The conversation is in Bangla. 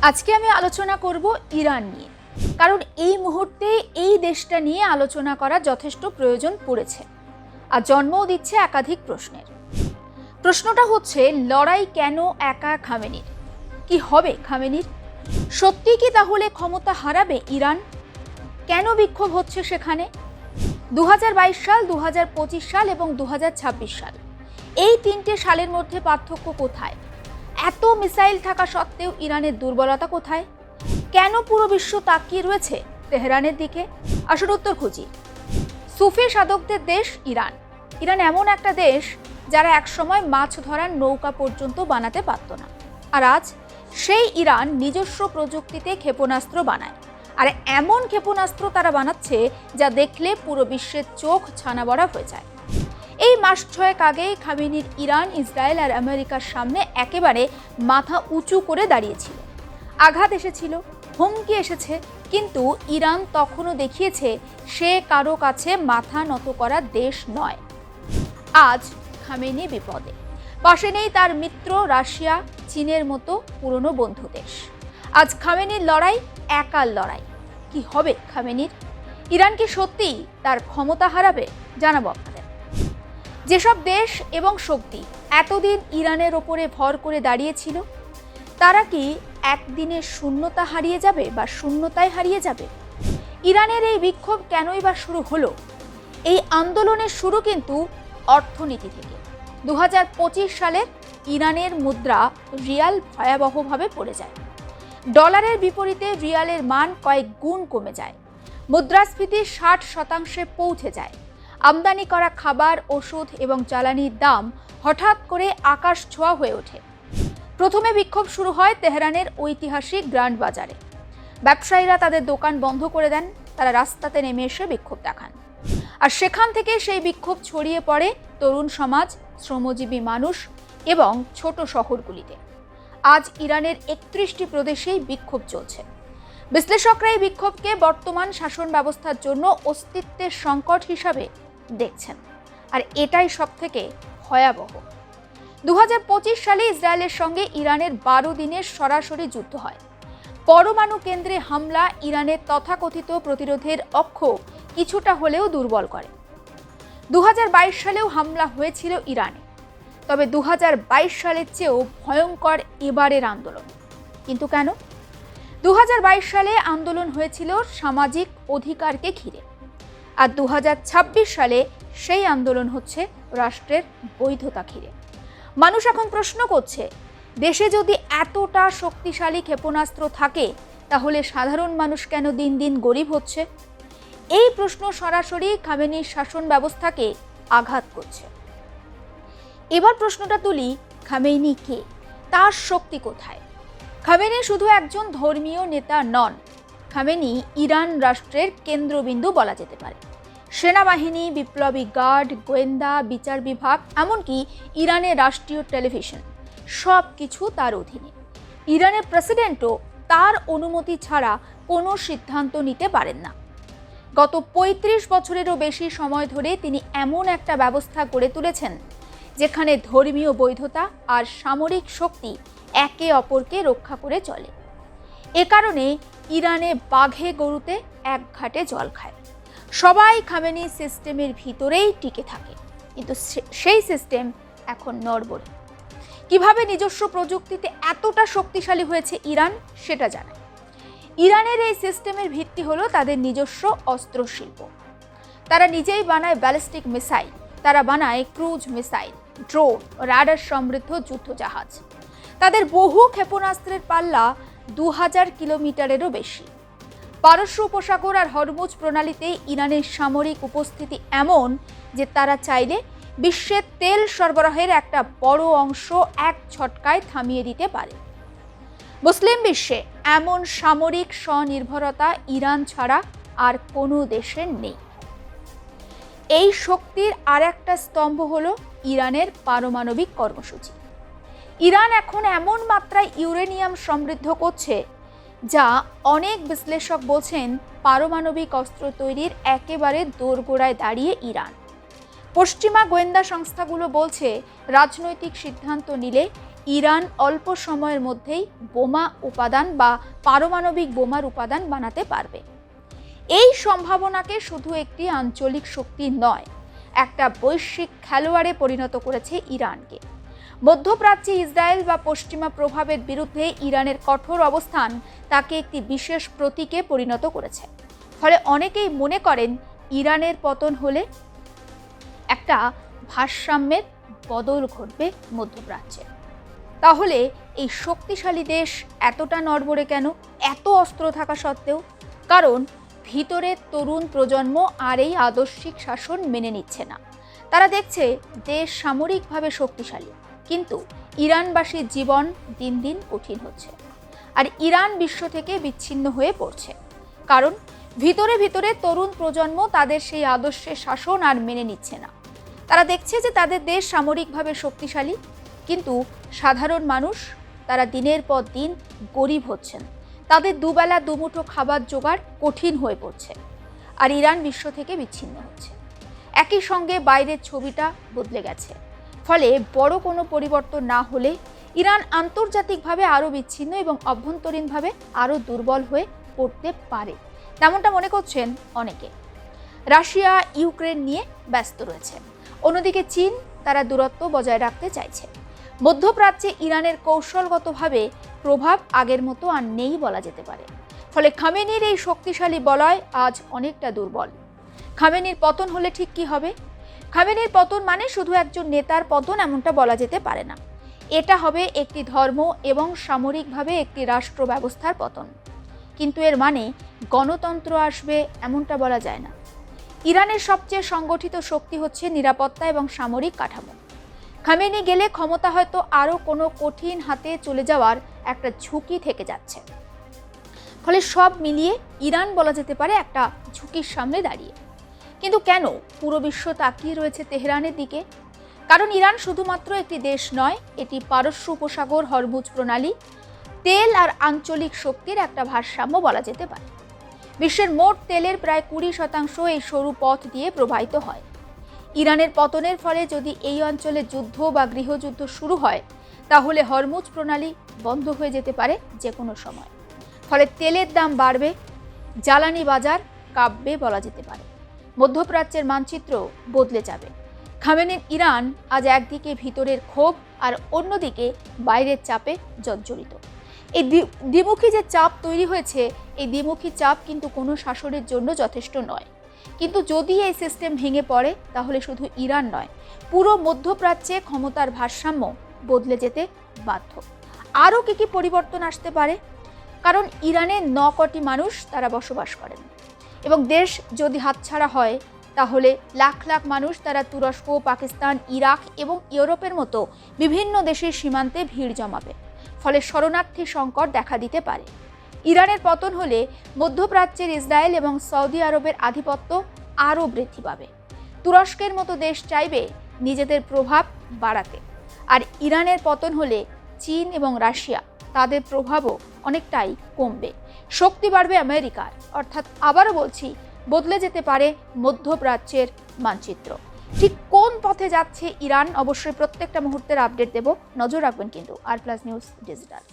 আজকে আমি আলোচনা করব ইরান নিয়ে, কারণ এই মুহূর্তে এই দেশটা নিয়ে আলোচনা করা যথেষ্ট প্রয়োজন পড়েছে আর জন্মও দিচ্ছে একাধিক প্রশ্নের। প্রশ্নটা হচ্ছে, লড়াই কেন একা খামেনির? কি হবে খামেনির? সত্যি কি তাহলে ক্ষমতা হারাবে ইরান? কেন বিক্ষোভ হচ্ছে সেখানে? 2022 সাল, 2025 সাল এবং 2026 সাল, এই তিনটে সালের মধ্যে পার্থক্য কোথায়? এত মিসাইল থাকা সত্ত্বেও ইরানের দুর্বলতা কোথায়? কেন পুরো বিশ্ব তাকিয়ে রয়েছে তেহরানের দিকে? আসল উত্তর খুঁজি। সুফি সাধকদের দেশ ইরান। ইরান এমন একটা দেশ যারা একসময় মাছ ধরার নৌকা পর্যন্ত বানাতে পারত না, আর আজ সেই ইরান নিজস্ব প্রযুক্তিতে ক্ষেপণাস্ত্র বানায়। আর এমন ক্ষেপণাস্ত্র তারা বানাচ্ছে যা দেখলে পুরো বিশ্বের চোখ ছানাবড়া হয়ে যায়। এই মাস ছয়েক আগেই খামেনির ইরান, ইসরায়েল আর আমেরিকার সামনে একেবারে মাথা উঁচু করে দাঁড়িয়েছিল। আঘাত এসেছিল, হুমকি এসেছে, কিন্তু ইরান তখনও দেখিয়েছে সে কারো কাছে মাথা নত করার দেশ নয়। আজ খামেনি বিপদে। পাশে নেই তার মিত্র রাশিয়া, চীনের মতো পুরনো বন্ধু দেশ। আজ খামেনির লড়াই একার লড়াই। কি হবে খামেনির? ইরান কি সত্যিই তার ক্ষমতা হারাবে? জানাবো আপনাদের। যেসব দেশ এবং শক্তি এতদিন ইরানের ওপরে ভর করে দাঁড়িয়েছিল, তারা কি একদিনে শূন্যতা হারিয়ে যাবে বা শূন্যতায় হারিয়ে যাবে? ইরানের এই বিক্ষোভ কেনই বা শুরু হলো? এই আন্দোলনের শুরু কিন্তু অর্থনীতি থেকে। 2025 সালে ইরানের মুদ্রা রিয়াল ভয়াবহভাবে পড়ে যায়। ডলারের বিপরীতে রিয়ালের মান কয়েক গুণ কমে যায়। মুদ্রাস্ফীতি 60% পৌঁছে যায়। আমদানি করা খাবার, ওষুধ এবং জ্বালানির দাম হঠাৎ করে আকাশ ছোঁয়া হয়ে ওঠে। প্রথমে বিক্ষোভ শুরু হয় তেহরানের ঐতিহাসিক গ্র্যান্ড বাজারে। ব্যবসায়ীরা তাদের দোকান বন্ধ করে দেন, তারা রাস্তাতে নেমে এসে বিক্ষোভ দেখান। আর সেখান থেকে সেই বিক্ষোভ ছড়িয়ে পড়ে তরুণ সমাজ, শ্রমজীবী মানুষ এবং ছোট শহরগুলিতে। আজ ইরানের 31টি প্রদেশেই বিক্ষোভ চলছে। বিশ্লেষকরা এই বিক্ষোভকে বর্তমান শাসন ব্যবস্থার জন্য অস্তিত্বের সংকট হিসাবে দেখছেন, আর এটাই সবথেকে ভয়াবহ। 2025 সালে ইসরায়েলের সঙ্গে ইরানের 12 দিনের সরাসরি যুদ্ধ হয়। পরমাণু কেন্দ্রে হামলা ইরানের তথাকথিত প্রতিরোধের অক্ষ কিছুটা হলেও দুর্বল করে। 2022 সালেও হামলা হয়েছিল ইরানে, তবে 2022 সালের চেয়েও ভয়ঙ্কর এবারের আন্দোলন। কিন্তু কেন? 2022 সালে আন্দোলন হয়েছিল সামাজিক অধিকারকে ঘিরে, আর 2026 সালে সেই আন্দোলন হচ্ছে রাষ্ট্রের বৈধতা ঘিরে। মানুষ এখন প্রশ্ন করছে, দেশে যদি এতটা শক্তিশালী ক্ষেপণাস্ত্র থাকে, তাহলে সাধারণ মানুষ কেন দিন দিন গরিব হচ্ছে? এই প্রশ্ন সরাসরি খামেনির শাসন ব্যবস্থাকে আঘাত করছে। এবার প্রশ্নটা তুলি, খামেনি কে? তার শক্তি কোথায়? খামেনি শুধু একজন ধর্মীয় নেতা নন। খামেনি ইরান রাষ্ট্রের কেন্দ্রবিন্দু বলা যেতে পারে। সেনাবাহিনী, বিপ্লবী গার্ড, গোয়েন্দা, বিচার বিভাগ, এমনকি ইরানের রাষ্ট্রীয় টেলিভিশন, সব কিছু তার অধীনে। ইরানের প্রেসিডেন্টও তার অনুমতি ছাড়া কোনো সিদ্ধান্ত নিতে পারেন না। গত 35 বছরেরও বেশি সময় ধরে তিনি এমন একটা ব্যবস্থা গড়ে তুলেছেন যেখানে ধর্মীয় বৈধতা আর সামরিক শক্তি একে অপরকে রক্ষা করে চলে। এ কারণে ইরানে বাঘে গরুতে এক ঘাটে জল খায়। সবাই খামেনি সিস্টেমের ভিতরেই টিকে থাকে, কিন্তু সেই সিস্টেম এখন নড়বড়ে। কিভাবে নিজস্ব প্রযুক্তিতে এতটা শক্তিশালী হয়েছে ইরান, সেটা জানায়। ইরানের এই সিস্টেমের ভিত্তি হলো তাদের নিজস্ব অস্ত্র শিল্প। তারা নিজেই বানায় ব্যালিস্টিক মিসাইল, তারা বানায় ক্রুজ মিসাইল, ড্রোন, রাডার সমৃদ্ধ যুদ্ধজাহাজ। তাদের বহু ক্ষেপণাস্ত্রের পাল্লা 2000 কিলোমিটারেরও বেশি। পারস্য উপসাগর আর হরমুজ প্রণালীতে ইরানের সামরিক উপস্থিতি এমন যে তারা চাইলে বিশ্বের তেল সরবরাহের একটা বড় অংশ এক ঝটকায় থামিয়ে দিতে পারে। মুসলিম বিশ্বে এমন সামরিক স্বনির্ভরতা ইরান ছাড়া আর কোনো দেশের নেই। এই শক্তির আর একটা স্তম্ভ হলো ইরানের পারমাণবিক কর্মসূচি। ইরান এখন এমন মাত্রায় ইউরেনিয়াম সমৃদ্ধ করছে যা অনেক বিশ্লেষক বলছেন পারমাণবিক অস্ত্র তৈরির একেবারে দোরগোড়ায় দাঁড়িয়ে ইরান। পশ্চিমা গোয়েন্দা সংস্থাগুলো বলছে রাজনৈতিক সিদ্ধান্ত নিলে ইরান অল্প সময়ের মধ্যেই বোমা উপাদান বা পারমাণবিক বোমার উপাদান বানাতে পারবে। এই সম্ভাবনাকে শুধু একটি আঞ্চলিক শক্তি নয়, একটা বৈশ্বিক খেলোয়াড়ে পরিণত করেছে ইরানকে। মধ্যপ্রাচ্যে ইসরায়েল বা পশ্চিমা প্রভাবের বিরুদ্ধে ইরানের কঠোর অবস্থান তাকে একটি বিশেষ প্রতীকে পরিণত করেছে। ফলে অনেকেই মনে করেন ইরানের পতন হলে একটা ভারসাম্যের বদল ঘটবে মধ্যপ্রাচ্যে। তাহলে এই শক্তিশালী দেশ এতটা নড়বড়ে কেন, এত অস্ত্র থাকা সত্ত্বেও? কারণ ভিতরের তরুণ প্রজন্ম আর এই আদর্শিক শাসন মেনে নিচ্ছে না। তারা দেখছে দেশ সামরিকভাবে শক্তিশালী, কিন্তু ইরানবাসীর জীবন দিন দিন কঠিন হচ্ছে, আর ইরান বিশ্ব থেকে বিচ্ছিন্ন হয়ে পড়ছে। কারণ ভিতরে ভিতরে তরুণ প্রজন্ম তাদের সেই আদর্শের শাসন আর মেনে নিচ্ছে না। তারা দেখছে যে তাদের দেশ সামরিকভাবে শক্তিশালী, কিন্তু সাধারণ মানুষ তারা দিনের পর দিন গরিব হচ্ছেন, তাদের দুবেলা দুমুঠো খাবার জোগাড় কঠিন হয়ে পড়ছে, আর ইরান বিশ্ব থেকে বিচ্ছিন্ন হচ্ছে। একই সঙ্গে বাইরের ছবিটা বদলে গেছে। ফলে বড় কোনো পরিবর্তন না হলে ইরান আন্তর্জাতিকভাবে আরও বিচ্ছিন্ন এবং অভ্যন্তরীণভাবে আরও দুর্বল হয়ে পড়তে পারে, তেমনটা মনে করছেন অনেকে। রাশিয়া ইউক্রেন নিয়ে ব্যস্ত রয়েছে, অন্যদিকে চীন তারা দূরত্ব বজায় রাখতে চাইছে। মধ্যপ্রাচ্যে ইরানের কৌশলগতভাবে প্রভাব আগের মতো আর নেই বলা যেতে পারে। ফলে খামেনির এই শক্তিশালী বলয় আজ অনেকটা দুর্বল। খামেনির পতন হলে ঠিক কি হবে? খামেনির পতন মানে শুধু একজন নেতার পতন এমনটা বলা যেতে পারে না। এটা হবে একটি ধর্ম এবং সামরিকভাবে একটি রাষ্ট্র ব্যবস্থার পতন। কিন্তু এর মানে গণতন্ত্র আসবে এমনটা বলা যায় না। ইরানের সবচেয়ে সংগঠিত শক্তি হচ্ছে নিরাপত্তা এবং সামরিক কাঠামো। খামেনি গেলে ক্ষমতা হয়তো আরও কোনো কঠিন হাতে চলে যাওয়ার একটা ঝুঁকি থেকে যাচ্ছে। ফলে সব মিলিয়ে ইরান বলা যেতে পারে একটা ঝুঁকির সামনে দাঁড়িয়ে। কিন্তু কেন পুরো বিশ্ব তাকিয়ে রয়েছে তেহরানের দিকে? কারণ ইরান শুধুমাত্র একটি দেশ নয়, এটি পারস্য উপসাগর, হরমুজ প্রণালী, তেল আর আঞ্চলিক শক্তির একটা ভারসাম্য বলা যেতে পারে। বিশ্বের মোট তেলের প্রায় 20% এই সরু পথ দিয়ে প্রবাহিত হয়। ইরানের পতনের ফলে যদি এই অঞ্চলে যুদ্ধ বা গৃহযুদ্ধ শুরু হয়, তাহলে হরমুজ প্রণালী বন্ধ হয়ে যেতে পারে যে কোনো সময়। ফলে তেলের দাম বাড়বে, জ্বালানি বাজার কাঁপবে বলা যেতে পারে। মধ্যপ্রাচ্যের মানচিত্র বদলে যাবে। খামেনির ইরান আজ একদিকে ভিতরের ক্ষোভ আর অন্যদিকে বাইরের চাপে জর্জরিত। এই দ্বিমুখী যে চাপ তৈরি হয়েছে, এই দ্বিমুখী চাপ কিন্তু কোনো শাসনের জন্য যথেষ্ট নয়। কিন্তু যদি এই সিস্টেম ভেঙে পড়ে, তাহলে শুধু ইরান নয়, পুরো মধ্যপ্রাচ্যে ক্ষমতার ভারসাম্য বদলে যেতে বাধ্য। আরও কি পরিবর্তন আসতে পারে? কারণ ইরানে 9 কোটি মানুষ তারা বসবাস করেন, এবং দেশ যদি হাতছাড়া হয়, তাহলে লাখ লাখ মানুষ তারা তুরস্ক, পাকিস্তান, ইরাক এবং ইউরোপের মতো বিভিন্ন দেশের সীমান্তে ভিড় জমাবে। ফলে শরণার্থী সংকট দেখা দিতে পারে। ইরানের পতন হলে মধ্যপ্রাচ্যের ইসরায়েল এবং সৌদি আরবের আধিপত্য আরও বৃদ্ধি পাবে। তুরস্কের মতো দেশ চাইবে নিজেদের প্রভাব বাড়াতে, আর ইরানের পতন হলে চীন এবং রাশিয়া তাদের প্রভাবও অনেকটাই কমবে। শক্তি বাড়বে আমেরিকার। অর্থাৎ আবারও বলছি, বদলে যেতে পারে মধ্যপ্রাচ্যের মানচিত্র। ঠিক কোন পথে যাচ্ছে ইরান, অবশ্যই প্রত্যেকটা মুহূর্তের আপডেট দেব, নজর রাখবেন কিন্তু আর প্লাস নিউজ ডিজিটাল।